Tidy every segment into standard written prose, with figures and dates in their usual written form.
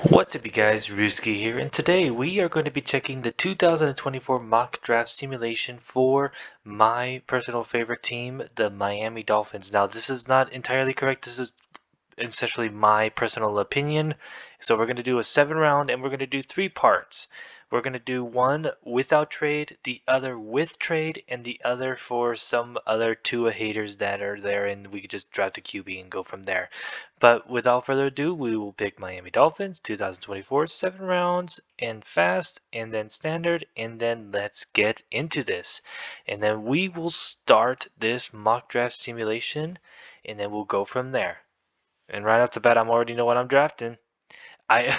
What's up, you guys? Ruski here, and today we are going to be checking the 2024 mock draft simulation for my personal favorite team, the Miami Dolphins. Now, this is not entirely correct. This is essentially my personal opinion. So we're going to do a 7 round, and we're going to do 3 parts. We're going to do one without trade, the other with trade, and the other for some other Tua haters that are there, and we could just draft a QB and go from there. But without further ado, we will pick Miami Dolphins 2024 7 rounds and fast, and then standard, and then let's get into this. And then we will start this mock draft simulation, and then we'll go from there. And right off the bat, I'm already know what I'm drafting. I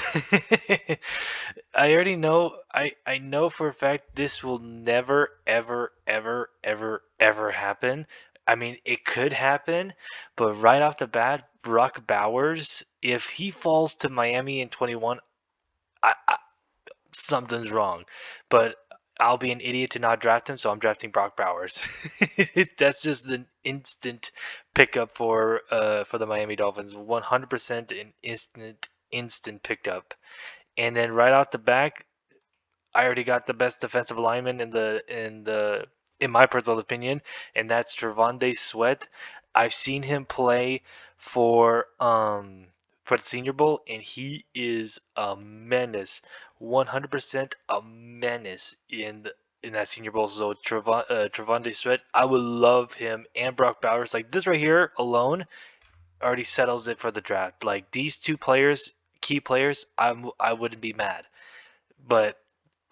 I already know. I know for a fact this will never ever ever ever ever happen. I mean, it could happen, but right off the bat, Brock Bowers, if he falls to Miami in 21, something's wrong. But I'll be an idiot to not draft him, so I'm drafting Brock Bowers. That's just an instant pickup for the Miami Dolphins. 100% an instant pickup. And then right out the back, I already got the best defensive lineman in my personal opinion, and that's Trevonde Sweat. I've seen him play for the Senior Bowl, and he is a menace, 100% a menace in that Senior Bowl. So Trevonde Sweat, I would love him, and Brock Bowers. Like this right here alone already settles it for the draft. Like these two players, key players, I wouldn't be mad. But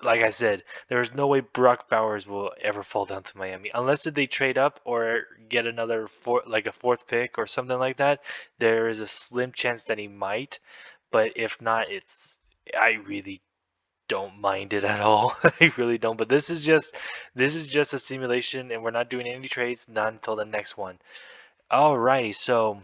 like I said, there is no way Brock Bowers will ever fall down to Miami unless they trade up or get another like a fourth pick or something like that. There is a slim chance that he might, but if not, I really don't mind it at all. I really don't. But this is just a simulation, and we're not doing any trades, not until the next one. Alrighty, so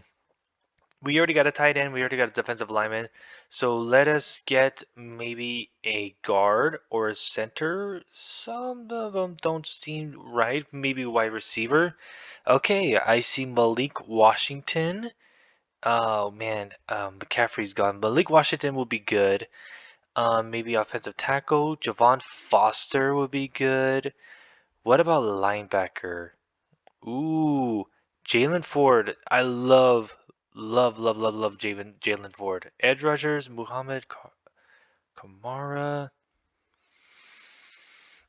we already got a tight end. We already got a defensive lineman. So let us get maybe a guard or a center. Some of them don't seem right. Maybe wide receiver. Okay, I see Malik Washington. Oh man, McCaffrey's gone. Malik Washington will be good. Maybe offensive tackle. Javon Foster would be good. What about linebacker? Ooh, Jalen Ford. I love Jalen Ford. Edge rushers, Muhammad Kamara.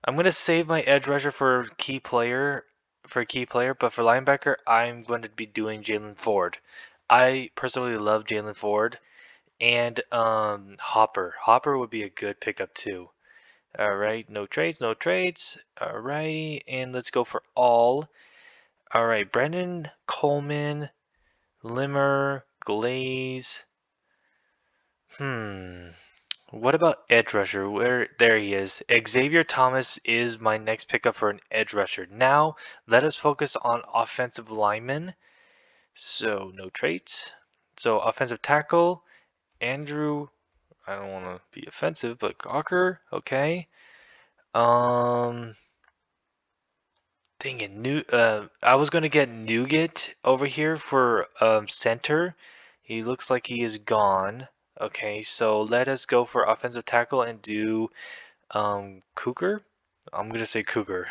I'm gonna save my edge rusher for key player, but for linebacker, I'm going to be doing Jalen Ford. I personally love Jalen Ford, and Hopper. Hopper would be a good pickup too. All right, no trades, no trades. All righty, and let's go for all. All right, Brendan Coleman. Limmer, Glaze. What about edge rusher? There he is. Xavier Thomas is my next pickup for an edge rusher. Now, let us focus on offensive linemen. So, no traits. So, offensive tackle, Andrew. I don't want to be offensive, but Gawker. Okay. Um, Dang it, I was gonna get Nougat over here for center. He looks like he is gone. Okay, so let us go for offensive tackle and do Cougar. I'm gonna say Cougar.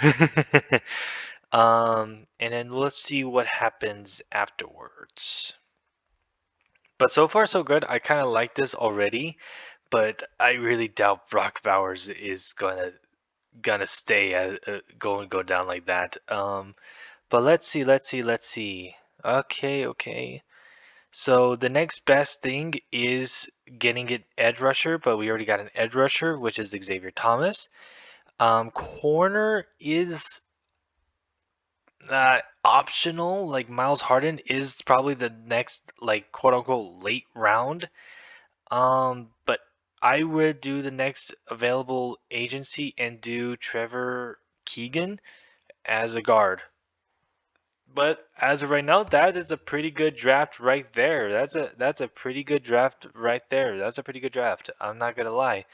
And then let's see what happens afterwards. But so far so good. I kind of like this already, but I really doubt Brock Bowers is gonna stay go down like that. But let's see. Okay. So the next best thing is getting an edge rusher, but we already got an edge rusher, which is Xavier Thomas. Corner is optional. Like Miles Harden is probably the next like quote unquote late round. But I would do the next available agency and do Trevor Keegan as a guard. But as of right now, that is a pretty good draft right there. That's a pretty good draft right there. That's a pretty good draft. I'm not gonna lie.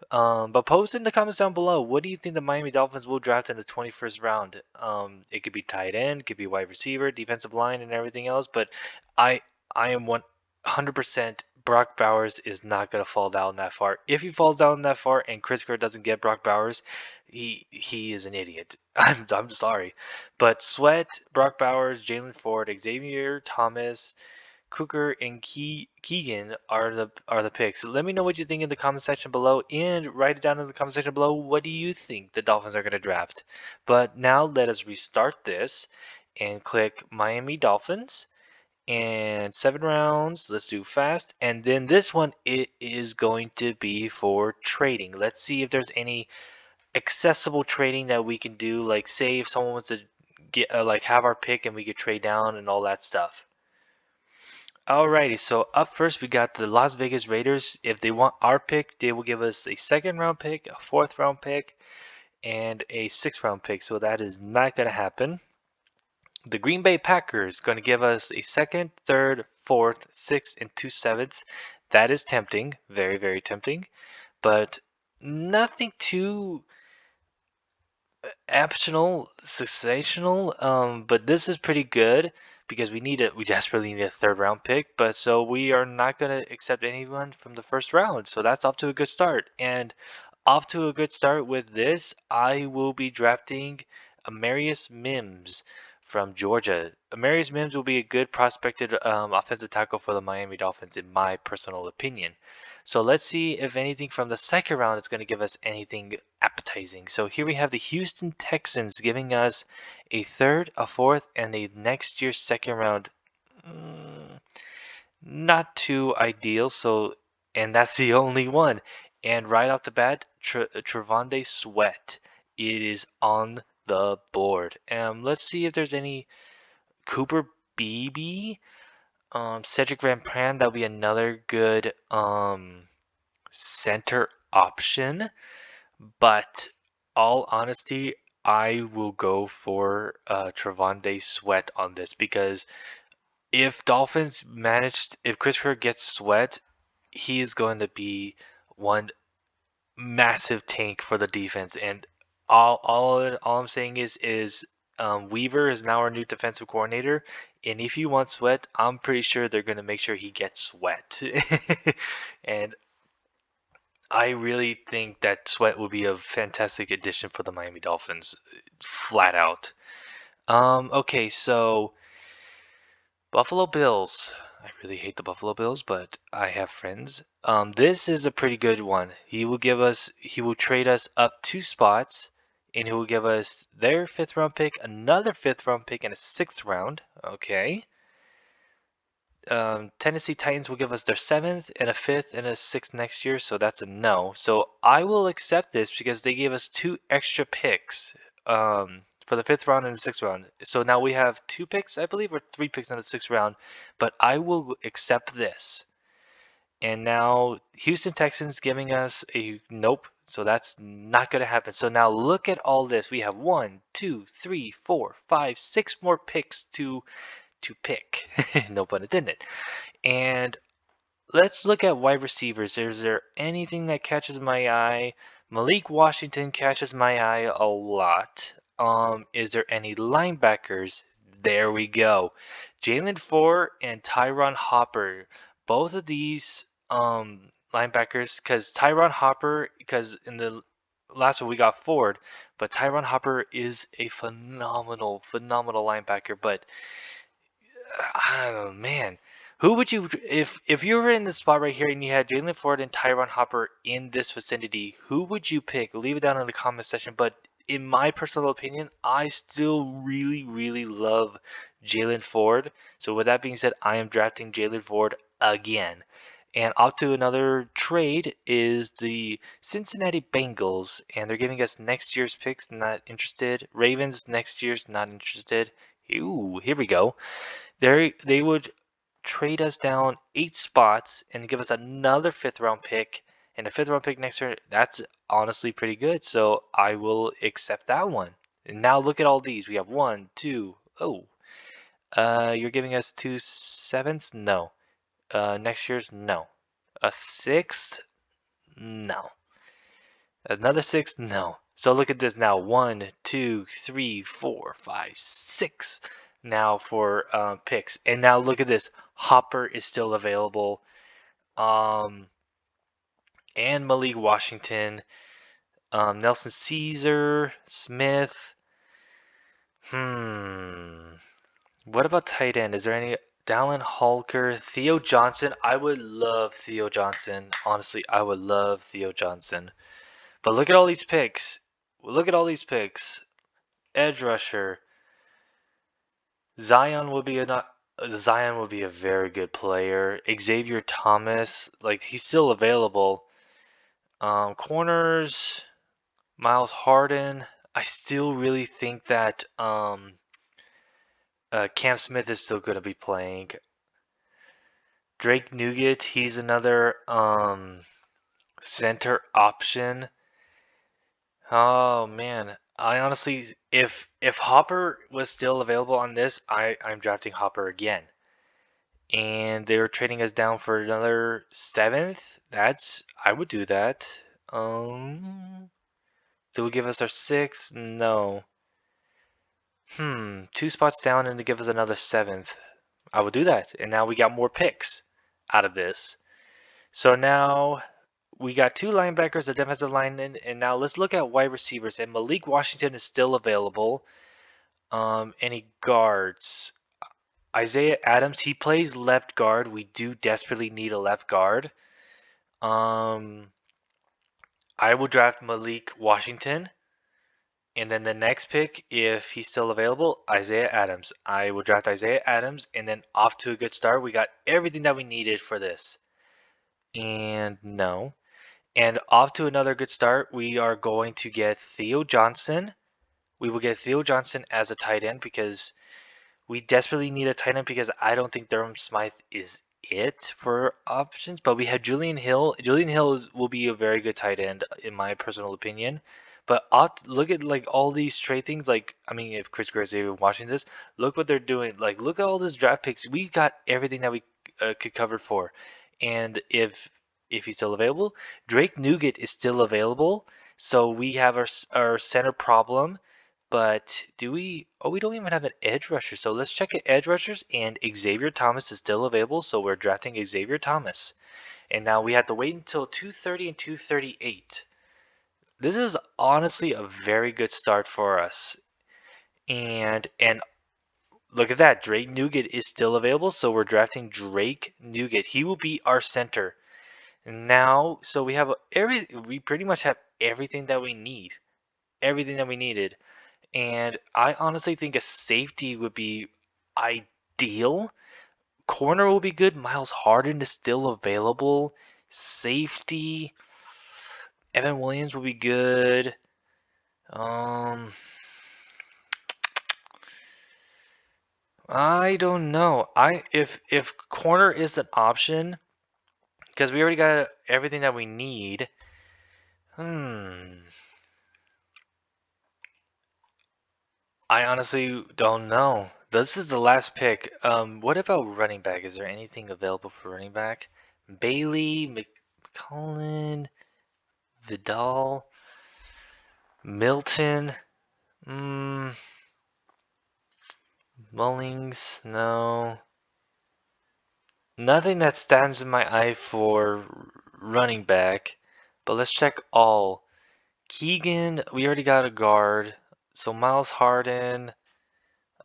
But post in the comments down below. What do you think the Miami Dolphins will draft in the 21st round? It could be tight end, it could be wide receiver, defensive line, and everything else. But I I am 100% Brock Bowers is not gonna fall down that far. If he falls down that far and Chris Kerr doesn't get Brock Bowers, he is an idiot. I'm sorry, but Sweat, Brock Bowers, Jalen Ford, Xavier Thomas, Cooker, and Keegan are the picks. So let me know what you think in the comment section below, and write it down in the comment section below. What do you think the Dolphins are gonna draft? But now let us restart this and click Miami Dolphins and 7 rounds. Let's do fast. And then this one, it is going to be for trading. Let's see if there's any accessible trading that we can do. Like say if someone wants to get like have our pick and we could trade down and all that stuff. Alrighty, so up first we got the Las Vegas Raiders. If they want our pick, they will give us a 2nd-round pick, a 4th-round pick, and a 6th-round pick. So that is not going to happen. The Green Bay Packers going to give us a 2nd, 3rd, 4th, 6th, and 2 7ths. That is tempting, very, very tempting, but nothing too optional, sensational. But this is pretty good because we desperately need a 3rd-round pick. But so we are not going to accept anyone from the 1st round. So that's off to a good start. And off to a good start with this, I will be drafting Amarius Mims from Georgia. Amarius Mims will be a good prospected offensive tackle for the Miami Dolphins, in my personal opinion. So let's see if anything from the 2nd round is going to give us anything appetizing. So here we have the Houston Texans giving us a 3rd, a 4th, and a next year's 2nd round. Not too ideal. So, and that's the only one. And right off the bat, Trevonde Sweat is on the board. Let's see if there's any Cooper Beebe, Cedric Van Pran. That'll be another good center option. But all honesty, I will go for Trevonde Sweat on this because if Chris Kerr gets Sweat, he is going to be one massive tank for the defense. And all I'm saying is Weaver is now our new defensive coordinator, and if you want Sweat, I'm pretty sure they're going to make sure he gets Sweat. And I really think that Sweat would be a fantastic addition for the Miami Dolphins, flat out. Okay, so Buffalo Bills. I really hate the Buffalo Bills, but I have friends. This is a pretty good one. He will trade us up 2 spots, and he will give us their 5th-round pick, another 5th-round pick, and a 6th round. Okay. Tennessee Titans will give us their 7th and a 5th and a 6th next year, so that's a no. So I will accept this because they gave us 2 extra picks for the 5th round and the 6th round. So now we have 2 picks, I believe, or 3 picks in the 6th round, but I will accept this. And now Houston Texans giving us a nope, so that's not going to happen. So now look at all this. We have 1, 2, 3, 4, 5, 6 more picks to pick. No pun intended. And let's look at wide receivers. Is there anything that catches my eye? Malik Washington catches my eye a lot. Is there any linebackers? There we go. Jalen Ford and Tyron Hopper. Both of these linebackers, because in the last one we got Ford, but Tyron Hopper is a phenomenal linebacker. But oh man, who would you if you were in the spot right here and you had Jalen Ford and Tyron Hopper in this vicinity? Who would you pick? Leave it down in the comment section. But in my personal opinion, I still really love Jalen Ford. So with that being said, I am drafting Jalen Ford again. And up to another trade is the Cincinnati Bengals, and they're giving us next year's picks. Not interested. Ravens next year's not interested. Ooh, here we go. They would trade us down 8 spots and give us another 5th-round pick and a 5th-round pick next year. That's honestly pretty good. So I will accept that one. And now look at all these. We have 1, 2. Oh, you're giving us 2 7s? No. Next year's no. A 6th? No. Another 6? No. So look at this now. 1, 2, 3, 4, 5, 6. Now for picks. And now look at this. Hopper is still available. Um, and Malik Washington, Nelson Caesar, Smith. What about tight end? Is there any Dallin Holker, Theo Johnson? I would love Theo Johnson. Honestly, I would love Theo Johnson. But look at all these picks. Look at all these picks. Edge rusher. Zion will be a very good player. Xavier Thomas, like he's still available. Corners, Miles Harden. I still really think that Cam Smith is still going to be playing. Drake Nugget, he's another center option. Oh man, I honestly, if Hopper was still available on this, I'm drafting Hopper again. And they were trading us down for another seventh. I would do that. They would give us our sixth. No. 2 spots down and to give us another seventh. I would do that. And now we got more picks out of this. So now we got 2 linebackers, a defensive lineman, and now let's look at wide receivers. And Malik Washington is still available. Any guards? Isaiah Adams, he plays left guard. We do desperately need a left guard. I will draft Malik Washington. And then the next pick, if he's still available, Isaiah Adams. I will draft Isaiah Adams, and then off to a good start. We got everything that we needed for this. And no. And off to another good start. We are going to get Theo Johnson. We will get Theo Johnson as a tight end because we desperately need a tight end because I don't think Durham Smythe is it for options. But we have Julian Hill. Julian Hill will be a very good tight end in my personal opinion. But look at like all these trade things. Like I mean, if Chris Greer's even watching this, look what they're doing. Like look at all this draft picks. We got everything that we could cover for. And if he's still available, Drake Nugget is still available. So we have our center problem. But do we? Oh, we don't even have an edge rusher. So let's check at edge rushers. And Xavier Thomas is still available. So we're drafting Xavier Thomas. And now we have to wait until 230 and 238. This is honestly a very good start for us. And look at that. Drake Nugget is still available. So we're drafting Drake Nugget. He will be our center. Now, so we have we pretty much have everything that we need. Everything that we needed. And I honestly think a safety would be ideal. Corner will be good. Miles Harden is still available. Safety. Evan Williams will be good. I don't know. If corner is an option, because we already got everything that we need. I honestly don't know. This is the last pick. What about running back? Is there anything available for running back? Bailey, McCollin, Vidal, Milton, Mullings, no. Nothing that stands in my eye for running back, but let's check all. Keegan, we already got a guard. So Miles Harden,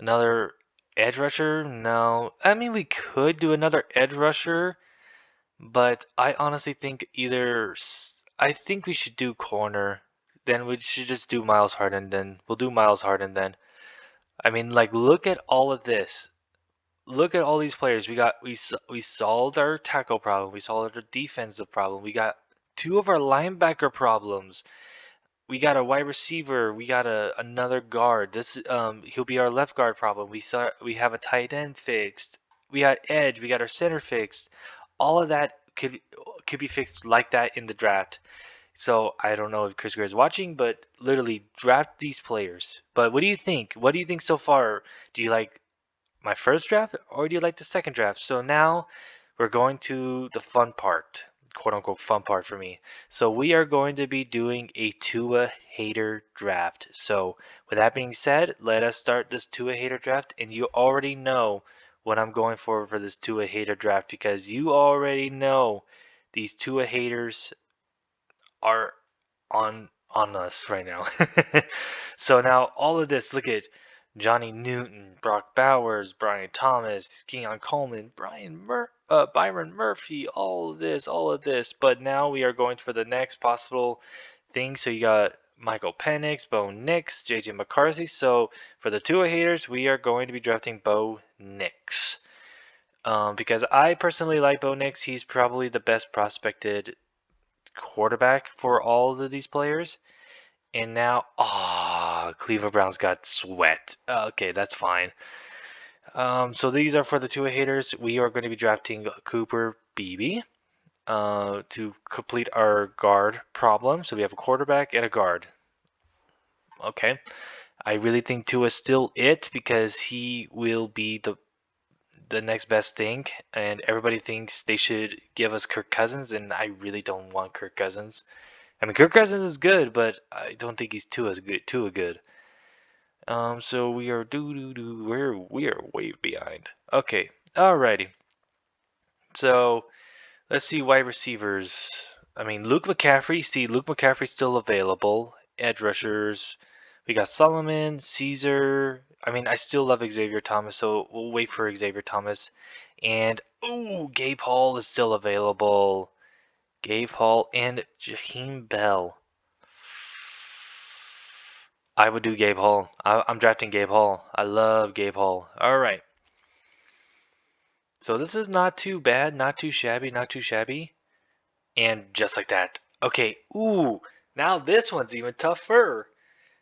another edge rusher? No. I mean, we could do another edge rusher, but I honestly think I think we should do corner. Then we should just do Miles Harden then. We'll do Miles Harden then. I mean, like, look at all of this. Look at all these players. We solved our tackle problem. We solved our defensive problem. We got 2 of our linebacker problems. We got a wide receiver. We got another guard. He'll be our left guard problem. We have a tight end fixed. We got edge. We got our center fixed. All of that could be fixed like that in the draft. So I don't know if Chris Greer is watching, but literally draft these players. But what do you think? What do you think so far? Do you like my first draft or do you like the second draft? So now we're going to the fun part, quote unquote fun part for me. So we are going to be doing a Tua Hater draft. So with that being said, let us start this Tua Hater draft. And you already know what I'm going for this Tua Hater draft because you already know these Tua haters are on us right now. So now all of this, look at Johnny Newton, Brock Bowers, Brian Thomas, Keon Coleman, Byron Murphy, all of this. But now we are going for the next possible thing. So you got Michael Penix, Bo Nix, JJ McCarthy. So for the Tua haters, we are going to be drafting Bo Nix. Because I personally like Bo Nix. He's probably the best prospected quarterback for all of these players. And now, Cleveland Browns got sweat. Okay, that's fine. So these are for the Tua haters. We are going to be drafting Cooper Beebe to complete our guard problem. So we have a quarterback and a guard. Okay. I really think Tua's still it because he will be the next best thing, and everybody thinks they should give us Kirk Cousins, and I really don't want Kirk Cousins. I mean, Kirk Cousins is good, but I don't think he's too good. So we are we are way behind. Okay, alrighty. So let's see wide receivers. I mean, Luke McCaffrey. See, Luke McCaffrey's still available. Edge rushers. We got Solomon, Caesar. I mean, I still love Xavier Thomas, so we'll wait for Xavier Thomas. And Gabe Hall is still available. Gabe Hall and Jaheim Bell. I would do Gabe Hall. I'm drafting Gabe Hall. I love Gabe Hall. All right. So this is not too bad, not too shabby, not too shabby. And just like that. Okay. Now this one's even tougher.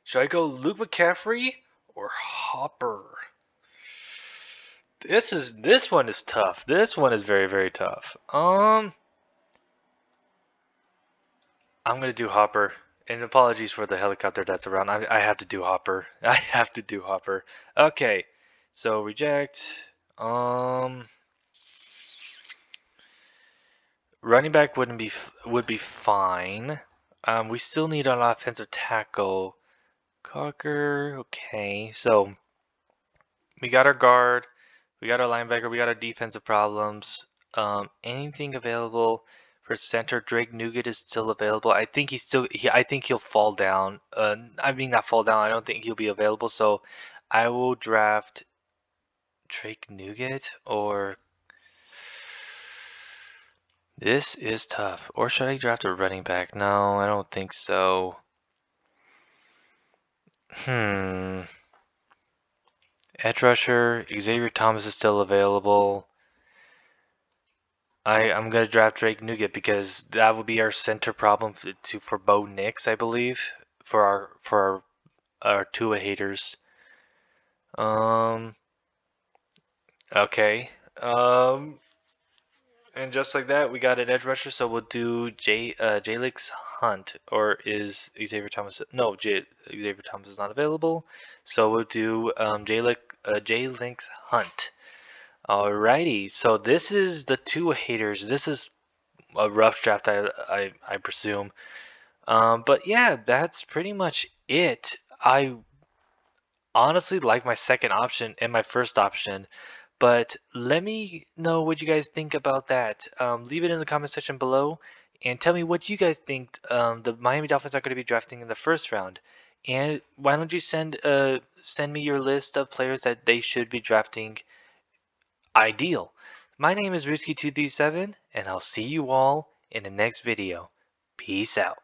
Should I go Luke McCaffrey or Hopper? This one is tough. This one is very, very tough. I'm gonna do Hopper. And apologies for the helicopter that's around. I have to do Hopper. I have to do Hopper. Okay. So reject. Running back would be fine. We still need an offensive tackle. Cocker. Okay. So we got our guard. We got our linebacker. We got our defensive problems. Anything available for center? Drake Nugent is still available. I think I think he'll fall down. I mean not fall down. I don't think he'll be available. So I will draft Drake Nugent or this is tough. Or should I draft a running back? No, I don't think so. Edge rusher. Xavier Thomas is still available. I'm gonna draft Drake Nugent because that would be our center problem for Bo Nix, I believe, for our Tua haters. Okay. And just like that, we got an edge rusher, so we'll do Jalix Hunt, or is Xavier Thomas? No, Xavier Thomas is not available, so we'll do Jalix Hunt. Alrighty, so this is the Tua haters. This is a rough draft, I presume. But yeah, that's pretty much it. I honestly like my second option and my first option, but let me know what you guys think about that. Leave it in the comment section below and tell me what you guys think the Miami Dolphins are going to be drafting in the first round. And why don't you send me your list of players that they should be drafting ideal. My name is Risky237 and I'll see you all in the next video. Peace out.